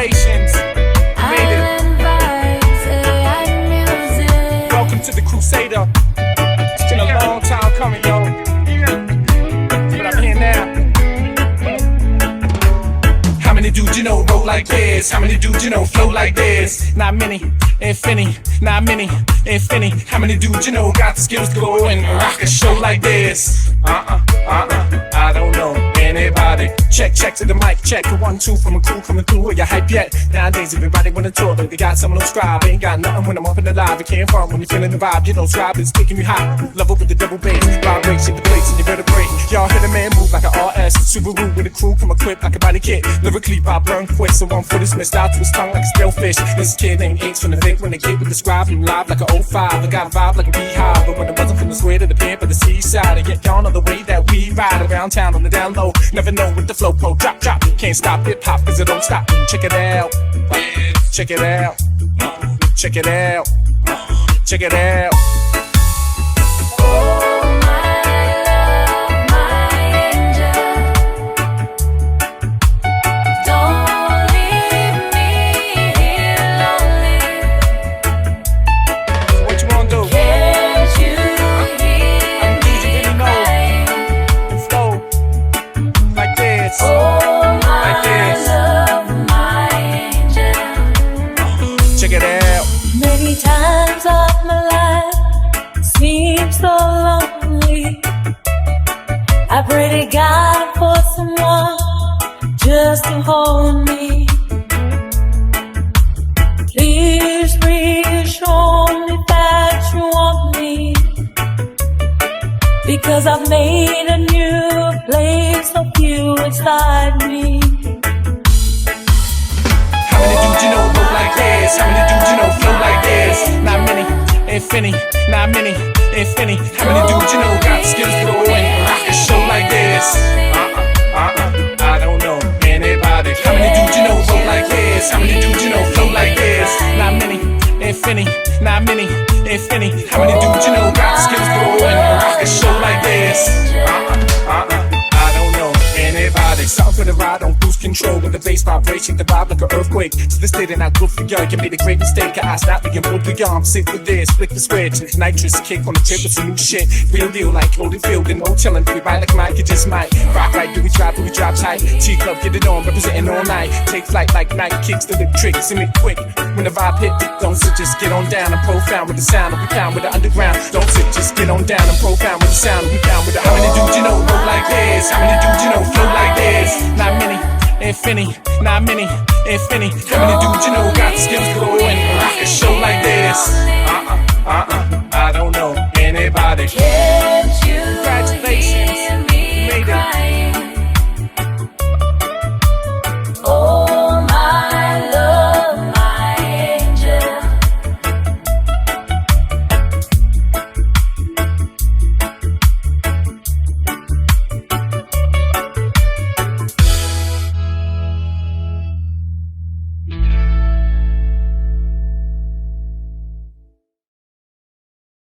Congratulations, you made it. Welcome to the Crusader. It's been a long time coming, yo. But I'm here now. How many dudes you know roll like this? How many dudes you know flow like this? Not many, infinity. Not many, infinity. How many dudes you know got the skills to go and rock a show like this? I don't know anybody. Check to the mic, check the 1, 2 from a crew coming through. Are you hype yet? Nowadays everybody wanna talk, they got some of them Scribe. Ain't got nothing when I'm up in the live. You can't farm when you're feeling the vibe. You know Scribe is kicking you hot. Level with the double bass, vibrate, shake the place and you better break. Y'all hear the man move like an RS Subaru with a crew come equipped like a body kit. Lyrically I burn quick, so one foot is missed out to his tongue like a stale fish. This kid ain't inks from the Vic when they get with the Scribe. I'm live like an 05. I got a vibe like a beehive, but when it wasn't from the square to the pin for the seaside, and yet y'all know the way that we ride around town on the down low. Never know with the flow pro drop. Can't stop it, pop, cause it don't stop. Check it out. Check it out. Check it out. Check it out. Many times of my life seems so lonely. I pray to God for someone just to hold me. Please reassure me that you want me, because I've made a new place of you inside me. How many dudes you know look like this? How many dudes you know flow like this? Not many, infinity. Not many, infinity. How many dudes you know got the skills to go and rock a show like this? I don't know anybody. How many dudes you know roll like this? How many dudes you know flow like this? Not many, infinity. Not many, infinity. How many dudes you know got the skills to go and rock a show like this? I don't know anybody. Something for the ride on cruise control with the bass vibration, the vibe like an earthquake. To this day, they're not good for you. You made a great mistake. I snap again, both the arm. Sit with this, flick the switch. Nitrous kick on the tip with some new shit. Real deal like Holyfield and no chillin'. We ride like Mike, you just might. Rock right, do we drop tight. T-Club, get it on, representing all night. Take flight like night kicks, the lip tricks, see me quick. When the vibe hit, don't sit, just get on down and profound with the sound. We pound with the underground. Don't sit, just get on down and profound with the sound. We pound with the. How many dudes you know roll like this? How many dudes you know flow like this? Not many, infinity. Not many, infinity. How many dudes you know got the skills to go and rock a show like this? I don't know anybody. Congratulations.